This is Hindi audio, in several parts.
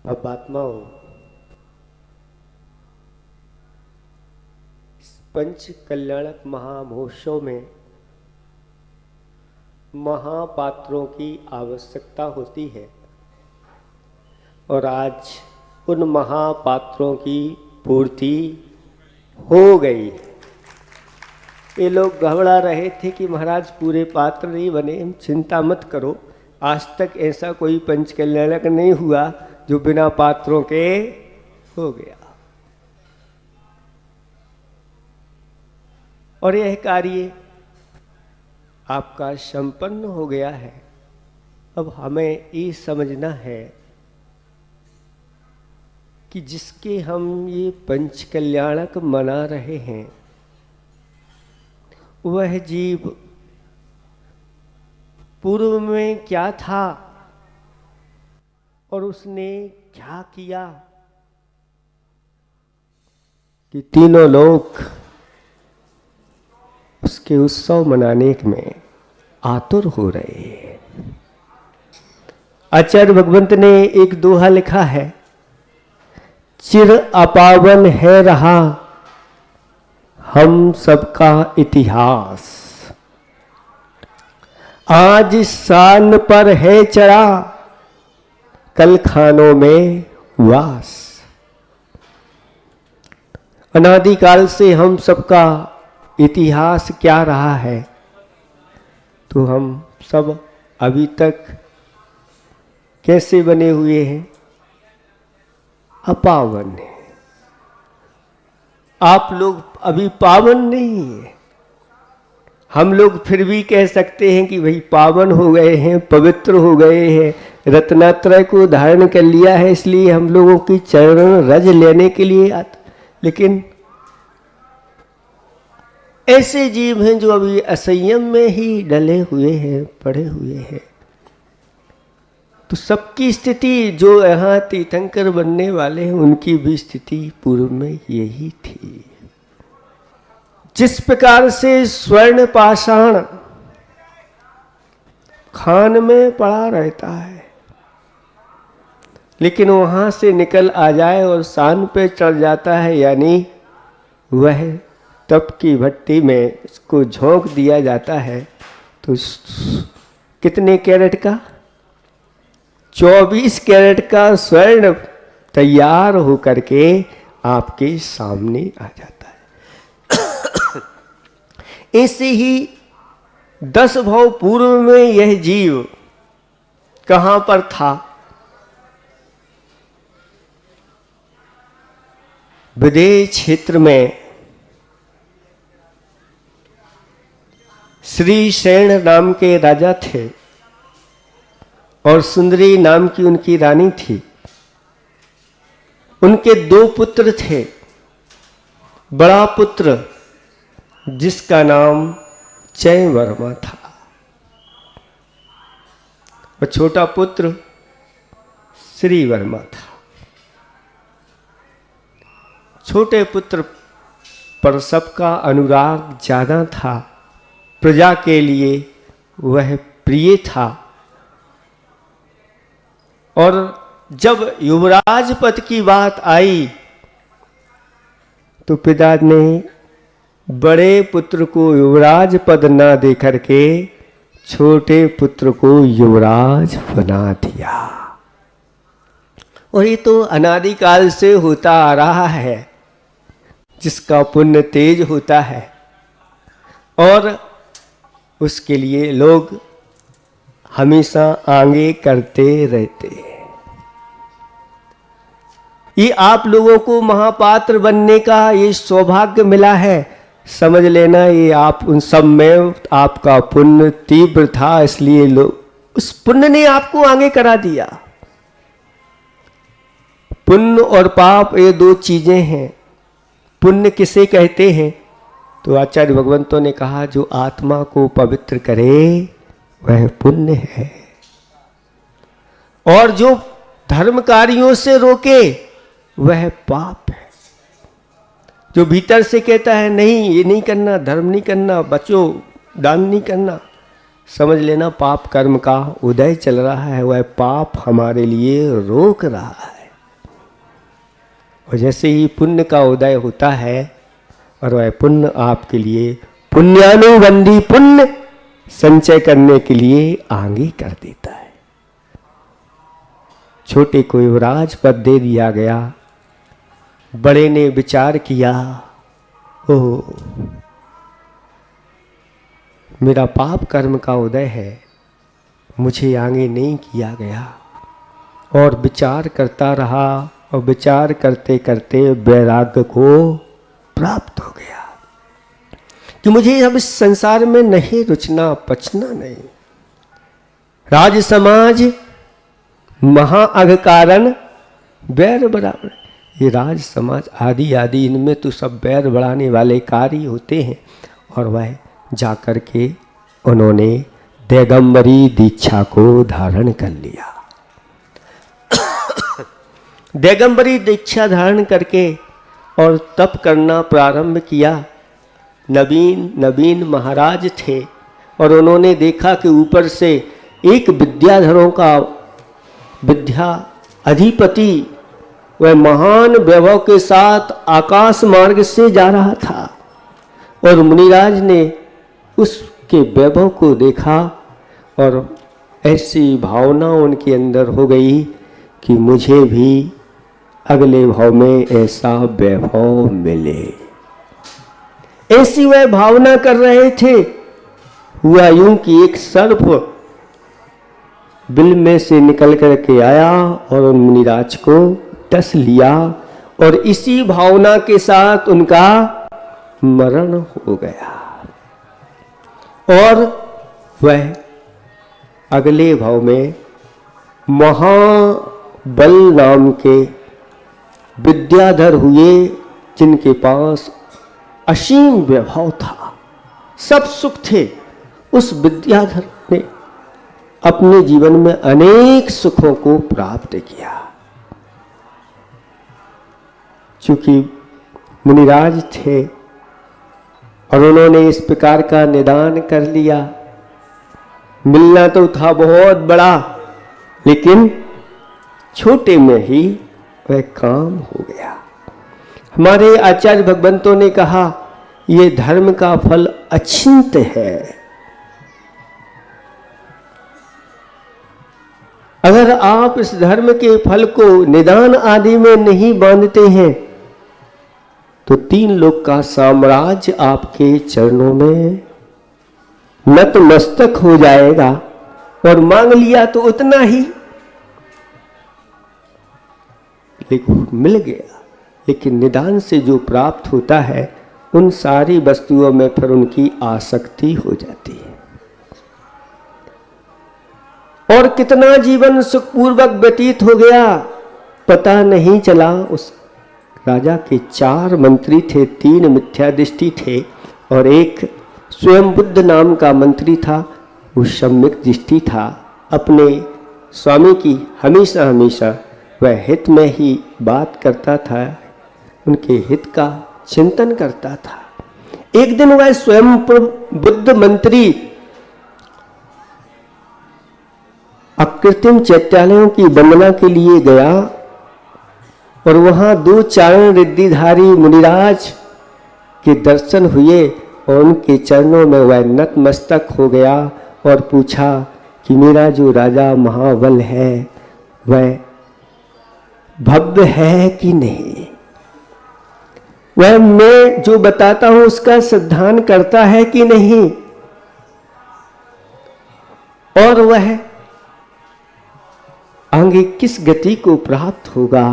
अब आत्माओं, इस पंच कल्याणक महामहोत्सव में महापात्रों की आवश्यकता होती है और आज उन महापात्रों की पूर्ति हो गई। ये लोग घबरा रहे थे कि महाराज पूरे पात्र नहीं बने। चिंता मत करो, आज तक ऐसा कोई पंच कल्याणक नहीं हुआ जो बिना पात्रों के हो गया। और यह कार्य आपका संपन्न हो गया है। अब हमें ये समझना है कि जिसके हम ये पंच कल्याणक मना रहे हैं वह जीव पूर्व में क्या था और उसने क्या किया कि तीनों लोग उसके उत्सव मनाने में आतुर हो रहे हैं। आचार्य भगवंत ने एक दोहा लिखा है, चिर अपावन है रहा हम सबका इतिहास, आज शान पर है चढ़ा कल खानों में वास। अनादिकाल से हम सबका इतिहास क्या रहा है, तो हम सब अभी तक कैसे बने हुए हैं? अपावन है। आप लोग अभी पावन नहीं है। हम लोग फिर भी कह सकते हैं कि भाई पावन हो गए हैं, पवित्र हो गए हैं, रत्नात्रय को धारण कर लिया है, इसलिए हम लोगों की चरण रज लेने के लिए आते। लेकिन ऐसे जीव हैं जो अभी असंयम में ही डले हुए हैं, पड़े हुए हैं। तो सबकी स्थिति, जो यहाँ तीर्थंकर बनने वाले हैं उनकी भी स्थिति पूर्व में यही थी। जिस प्रकार से स्वर्ण पाषाण खान में पड़ा रहता है, लेकिन वहां से निकल आ जाए और शान पे चढ़ जाता है, यानी वह तप की भट्टी में इसको झोंक दिया जाता है, तो कितने कैरेट का? 24 कैरेट का स्वर्ण तैयार होकर के आपके सामने आ जाता है। ऐसे ही 10 भाव पूर्व में यह जीव कहां पर था? विदेश क्षेत्र में श्री सेन नाम के राजा थे और सुंदरी नाम की उनकी रानी थी। उनके 2 पुत्र थे। बड़ा पुत्र जिसका नाम जयवर्मा था और छोटा पुत्र श्रीवर्मा था। छोटे पुत्र पर सबका अनुराग ज्यादा था, प्रजा के लिए वह प्रिय था। और जब युवराज पद की बात आई तो पिता ने बड़े पुत्र को युवराज पद ना दे करके छोटे पुत्र को युवराज बना दिया। और ये तो अनादिकाल से होता आ रहा है, जिसका पुण्य तेज होता है और उसके लिए लोग हमेशा आगे करते रहते हैं। ये आप लोगों को महापात्र बनने का ये सौभाग्य मिला है, समझ लेना। ये आप उन सब में आपका पुण्य तीव्र था, इसलिए लोग उस पुण्य ने आपको आगे करा दिया। पुण्य और पाप ये 2 चीजें हैं। पुण्य किसे कहते हैं? तो आचार्य भगवंतों ने कहा, जो आत्मा को पवित्र करे वह पुण्य है, और जो धर्म कार्यों से रोके वह पाप है। जो भीतर से कहता है नहीं ये नहीं करना, धर्म नहीं करना, बचो, दान नहीं करना, समझ लेना पाप कर्म का उदय चल रहा है, वह पाप हमारे लिए रोक रहा है। और जैसे ही पुण्य का उदय होता है और वह पुण्य आपके लिए पुण्यानुबंधी पुण्य संचय करने के लिए आगे कर देता है। छोटे को युवराज पद दे दिया गया, बड़े ने विचार किया, ओह मेरा पाप कर्म का उदय है, मुझे आगे नहीं किया गया। और विचार करता रहा और विचार करते करते वैराग्य को प्राप्त हो गया कि मुझे अब इस संसार में नहीं रुचना पचना नहीं। राज समाज महाअघ कारण बैर बराबर, ये राज समाज आदि आदि इनमें तो सब बैर बढ़ाने वाले कार्य होते हैं। और वह जाकर के उन्होंने दिगंबरी दीक्षा को धारण कर लिया। दिगंबरी दीक्षा धारण करके और तप करना प्रारंभ किया। नवीन महाराज थे और उन्होंने देखा कि ऊपर से एक विद्याधरों का विद्या अधिपति वह महान वैभव के साथ आकाश मार्ग से जा रहा था। और मुनिराज ने उसके वैभव को देखा और ऐसी भावना उनके अंदर हो गई कि मुझे भी अगले भाव में ऐसा वैभव मिले। ऐसी वह भावना कर रहे थे। हुआ यूं कि एक सर्प बिल में से निकल करके आया और उन मुनिराज को डस लिया और इसी भावना के साथ उनका मरण हो गया। और वह अगले भाव में महाबल नाम के विद्याधर हुए, जिनके पास असीम वैभव था, सब सुख थे। उस विद्याधर ने अपने जीवन में अनेक सुखों को प्राप्त किया। चूंकि मुनिराज थे और उन्होंने इस प्रकार का निदान कर लिया। मिलना तो था बहुत बड़ा, लेकिन छोटे में ही वह काम हो गया। हमारे आचार्य भगवंतों ने कहा ये धर्म का फल अचिंत है। अगर आप इस धर्म के फल को निदान आदि में नहीं बांधते हैं तो 3 लोक का साम्राज्य आपके चरणों में नतमस्तक हो जाएगा। और मांग लिया तो उतना ही, लेकिन मिल गया। लेकिन निदान से जो प्राप्त होता है उन सारी वस्तुओं में फिर उनकी आसक्ति हो जाती है और कितना जीवन सुखपूर्वक व्यतीत हो गया पता नहीं चला। उस राजा के 4 मंत्री थे, 3 मिथ्या दृष्टि थे और एक स्वयं बुद्ध नाम का मंत्री था, वो सम्यक दृष्टि था। अपने स्वामी की हमेशा वह हित में ही बात करता था, उनके हित का चिंतन करता था। एक दिन वह स्वयं बुद्ध मंत्री अकृत्रिम चैत्यालयों की वंदना के लिए गया और वहां 2 चारण रिद्धिधारी मुनिराज के दर्शन हुए और उनके चरणों में वह नतमस्तक हो गया और पूछा कि मेरा जो राजा महाबल है वह भव्य है कि नहीं, वह मैं जो बताता हूं उसका सिद्धांत करता है कि नहीं, और वह आगे किस गति को प्राप्त होगा।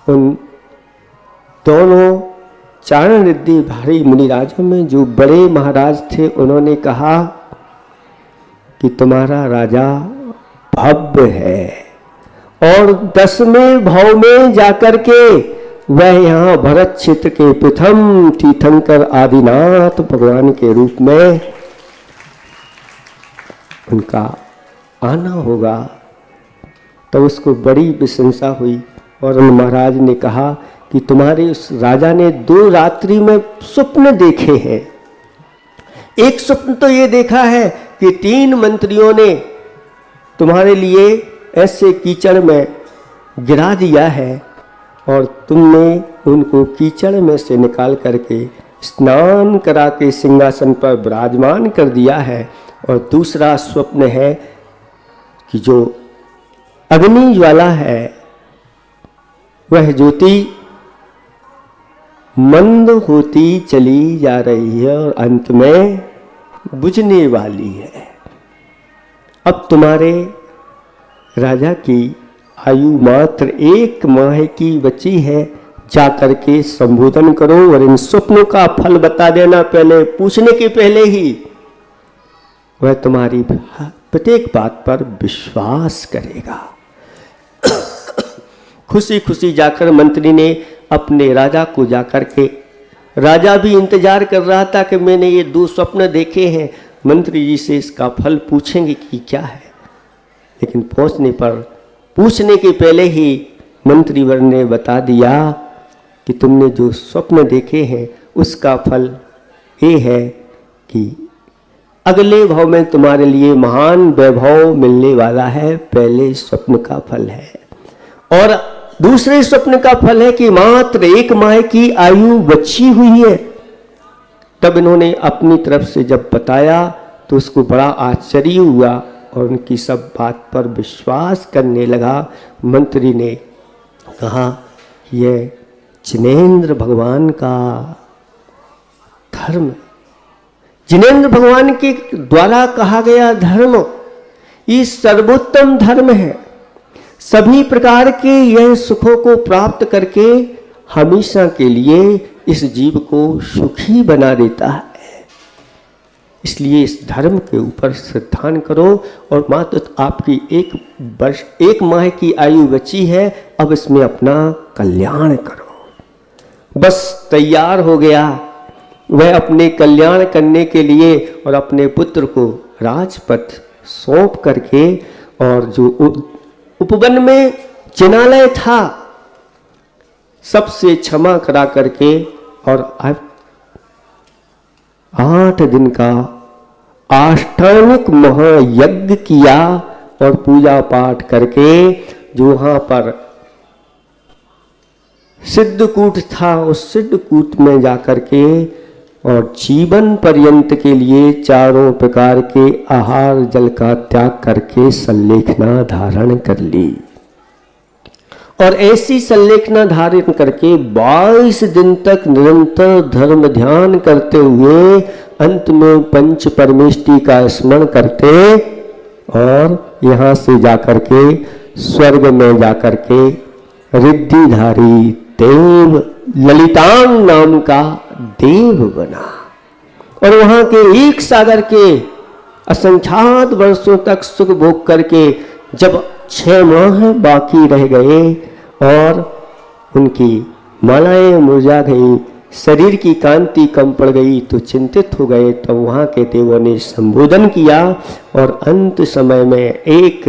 उन दोनों चारण रिद्धि भारी मुनिराजों में जो बड़े महाराज थे उन्होंने कहा कि तुम्हारा राजा भव्य है और 10वें भाव में जाकर के वह यहाँ भरत क्षेत्र के प्रथम तीर्थंकर आदिनाथ भगवान के रूप में उनका आना होगा। तो उसको बड़ी प्रशंसा हुई और उन महाराज ने कहा कि तुम्हारे उस राजा ने 2 रात्रि में स्वप्न देखे हैं। एक स्वप्न तो ये देखा है कि 3 मंत्रियों ने तुम्हारे लिए ऐसे कीचड़ में गिरा दिया है और तुमने उनको कीचड़ में से निकाल करके स्नान करा के सिंहासन पर विराजमान कर दिया है। और दूसरा स्वप्न है कि जो अग्नि ज्वाला है वह ज्योति मंद होती चली जा रही है और अंत में बुझने वाली है। अब तुम्हारे राजा की आयु मात्र 1 माह की बची है। जाकर के संबोधन करो और इन स्वप्नों का फल बता देना, पहले पूछने के पहले ही वह तुम्हारी प्रत्येक बात पर विश्वास करेगा। खुशी खुशी जाकर मंत्री ने अपने राजा को जाकर के, राजा भी इंतजार कर रहा था कि मैंने ये 2 स्वप्न देखे हैं, मंत्री जी से इसका फल पूछेंगे कि क्या है। लेकिन पहुंचने पर पूछने के पहले ही मंत्रीवर ने बता दिया कि तुमने जो स्वप्न देखे हैं उसका फल ये है कि अगले भाव में तुम्हारे लिए महान वैभव मिलने वाला है। पहले स्वप्न का फल है। और दूसरे स्वप्न का फल है कि मात्र 1 माह की आयु बची हुई है। तब इन्होंने अपनी तरफ से जब बताया तो उसको बड़ा आश्चर्य हुआ और उनकी सब बात पर विश्वास करने लगा। मंत्री ने कहा यह जिनेंद्र भगवान का धर्म, जिनेंद्र भगवान के द्वारा कहा गया धर्म ये सर्वोत्तम धर्म है। सभी प्रकार के यह सुखों को प्राप्त करके हमेशा के लिए इस जीव को सुखी बना देता है। इसलिए इस धर्म के ऊपर श्रद्धान करो। और मात्र आपकी 1 माह की आयु बची है, अब इसमें अपना कल्याण करो। बस तैयार हो गया वह अपने कल्याण करने के लिए और अपने पुत्र को राजपथ सौंप करके, और जो उपवन में जिनालय था सबसे क्षमा करा करके और 8 दिन का अष्टांगिक महायज्ञ किया और पूजा पाठ करके जो वहां पर सिद्धकूट था उस सिद्धकूट में जाकर के और जीवन पर्यंत के लिए 4 प्रकार के आहार जल का त्याग करके संलेखना धारण कर ली। और ऐसी संलेखना धारण करके 22 दिन तक निरंतर धर्म ध्यान करते हुए अंत में पंच परमेष्टि का स्मरण करते और यहाँ से जाकर के स्वर्ग में जाकर के रिद्धिधारी देव ललितांग नाम का देव बना। और वहां के 1 सागर के असंख्यात वर्षों तक सुख भोग करके जब 6 माह बाकी रह गए और उनकी मालाएं मुरझा गई, शरीर की कांति कम पड़ गई तो चिंतित हो गए। तो वहां के देवों ने संबोधन किया और अंत समय में एक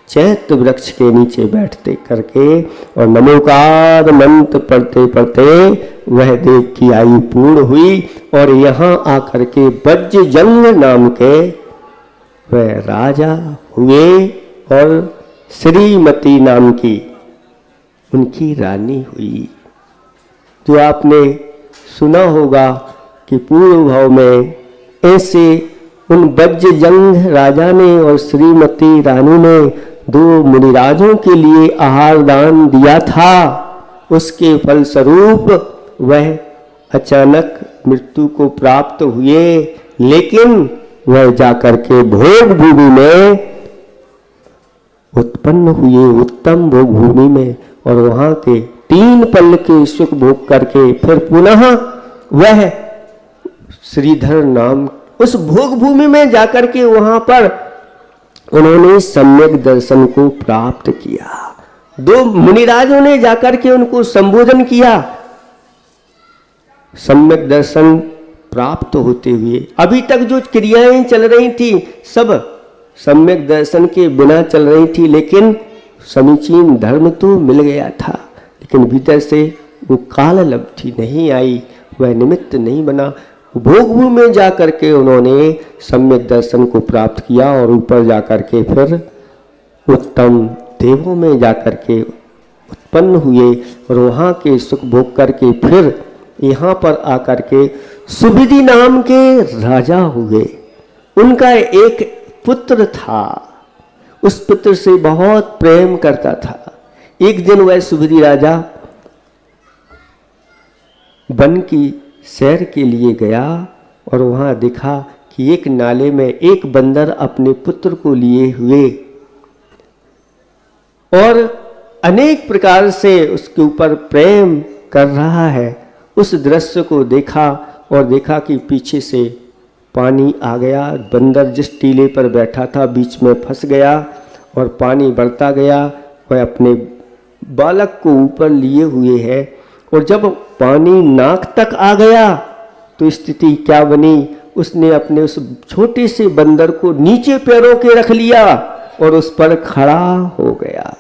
चैत्र वृक्ष के नीचे बैठते करके और नमोकार मंत्र पढ़ते पढ़ते वह देव की आयु पूर्ण हुई। और यहाँ आकर के वज्रजंग नाम के वह राजा हुए और श्रीमती नाम की उनकी रानी हुई। जो आपने सुना होगा कि पूर्व भाव में ऐसे उन वज्रजंग राजा ने और श्रीमती रानी ने 2 मुनिराजों के लिए आहार दान दिया था। उसके फलस्वरूप वह अचानक मृत्यु को प्राप्त हुए, लेकिन वह जाकर के भोग भूमि में उत्पन्न हुए, उत्तम भोग भूमि में, और वहां के 3 पल के सुख भोग करके फिर पुनः वह श्रीधर नाम उस भोग भूमि में जाकर के वहां पर उन्होंने सम्यक दर्शन को प्राप्त किया। 2 मुनिराजों ने जाकर के उनको संबोधन किया। सम्यक दर्शन प्राप्त होते हुए अभी तक जो क्रियाएं चल रही थी सब सम्यक दर्शन के बिना चल रही थी, लेकिन समीचीन धर्म तो मिल गया था, लेकिन भीतर से वो काल लब्धि नहीं आई, वह निमित्त नहीं बना। भोगभूमि में जाकर के उन्होंने सम्यक दर्शन को प्राप्त किया और ऊपर जाकर के फिर उत्तम देवों में जाकर के उत्पन्न हुए और वहाँ के सुख भोग करके फिर यहाँ पर आकर के सुविधि नाम के राजा हुए। उनका एक पुत्र था, उस पुत्र से बहुत प्रेम करता था। एक दिन वह सुविधि राजा वन की सैर के लिए गया और वहाँ देखा कि एक नाले में एक बंदर अपने पुत्र को लिए हुए और अनेक प्रकार से उसके ऊपर प्रेम कर रहा है। उस दृश्य को देखा और देखा कि पीछे से पानी आ गया, बंदर जिस टीले पर बैठा था बीच में फंस गया और पानी बढ़ता गया। वह अपने बालक को ऊपर लिए हुए है और जब पानी नाक तक आ गया तो स्थिति क्या बनी, उसने अपने उस छोटे से बंदर को नीचे पैरों के रख लिया और उस पर खड़ा हो गया।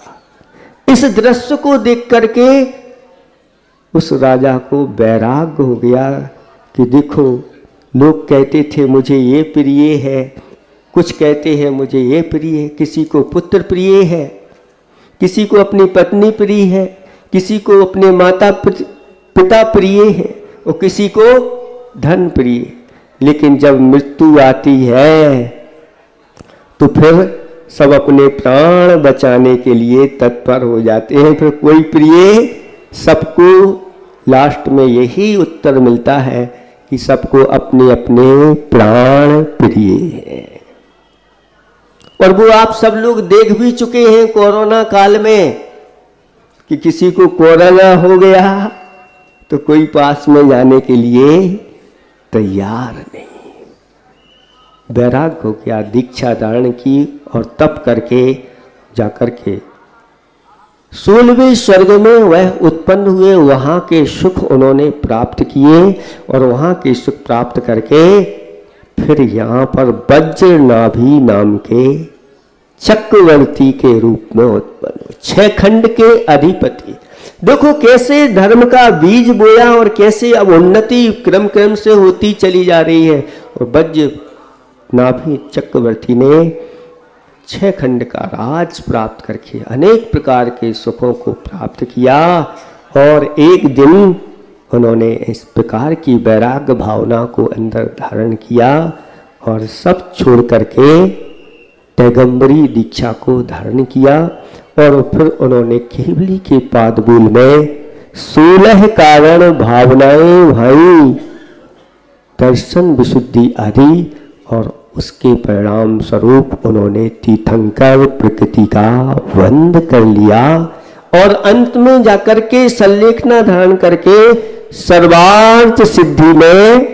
इस दृश्य को देख करके उस राजा को वैराग्य हो गया कि देखो, लोग कहते थे मुझे ये प्रिय है, कुछ कहते हैं मुझे ये प्रिय है, किसी को पुत्र प्रिय है, किसी को अपनी पत्नी प्रिय है, किसी को अपने माता पिता प्रिय है और किसी को धन प्रिय। लेकिन जब मृत्यु आती है तो फिर सब अपने प्राण बचाने के लिए तत्पर हो जाते हैं। फिर कोई प्रिय, सबको लास्ट में यही उत्तर मिलता है कि सबको अपने अपने प्राण प्रिय है। और वो आप सब लोग देख भी चुके हैं कोरोना काल में कि किसी को कोरोना हो गया तो कोई पास में जाने के लिए तैयार नहीं। वैराग्य हो गया, दीक्षा धारण की और तप करके जाकर के 16वें स्वर्ग में वह उत्पन्न हुए। वहाँ के सुख उन्होंने प्राप्त किए और वहाँ के सुख प्राप्त करके फिर यहाँ पर वज्रनाभि नाम के चक्रवर्ती के रूप में उत्पन्न हुए, 6 खंड के अधिपति। देखो कैसे धर्म का बीज बोया और कैसे अब उन्नति क्रम क्रम से होती चली जा रही है। और वज्रनाभि चक्रवर्ती ने 6 खंड का राज प्राप्त करके अनेक प्रकार के सुखों को प्राप्त किया। और एक दिन उन्होंने इस प्रकार की वैराग्य भावना को अंदर धारण किया और सब छोड़ करके पैगंबरी दीक्षा को धारण किया। और फिर उन्होंने केवली के पादबूल में 16 कारण भावनाएं भाई, दर्शन विशुद्धि आदि, और उसके परिणाम स्वरूप उन्होंने तीर्थंकर प्रकृति का वंद कर लिया और अंत में जाकर के सल्लेखना धारण करके सर्वार्थ सिद्धि में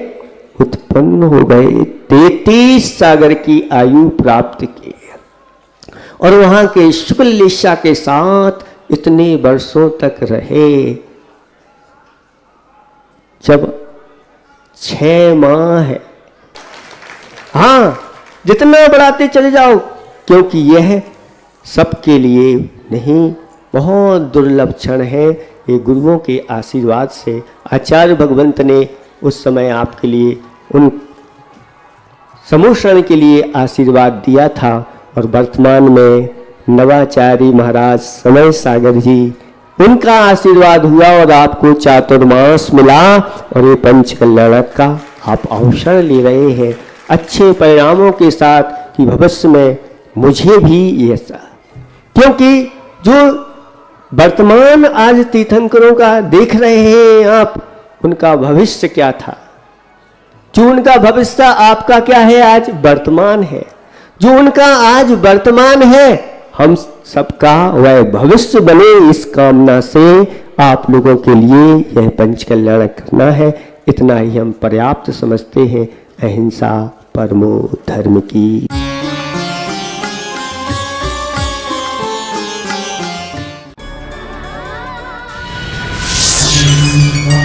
उत्पन्न हो गए। 33 सागर की आयु प्राप्त की और वहां के शुक्ल लिशा के साथ इतने वर्षों तक रहे। जब 6 माह है, हाँ, जितना बढ़ाते चले जाओ, क्योंकि यह सबके लिए नहीं, बहुत दुर्लभ क्षण है। ये गुरुओं के आशीर्वाद से आचार्य भगवंत ने उस समय आपके लिए उन समोषण के लिए आशीर्वाद दिया था। और वर्तमान में नवाचार्य महाराज समय सागर जी, उनका आशीर्वाद हुआ और आपको चातुर्मास मिला और ये पंच कल्याणक का आप अवसर ले रहे हैं अच्छे परिणामों के साथ कि भविष्य में मुझे भी ऐसा, क्योंकि जो वर्तमान आज तीर्थंकरों का देख रहे हैं आप, उनका भविष्य क्या था, जो उनका भविष्य आपका क्या है, आज वर्तमान है। जो उनका आज वर्तमान है, हम सबका वह भविष्य बने, इस कामना से आप लोगों के लिए यह पंच कल्याण करना है। इतना ही हम पर्याप्त समझते हैं। अहिंसा परमो धर्म की।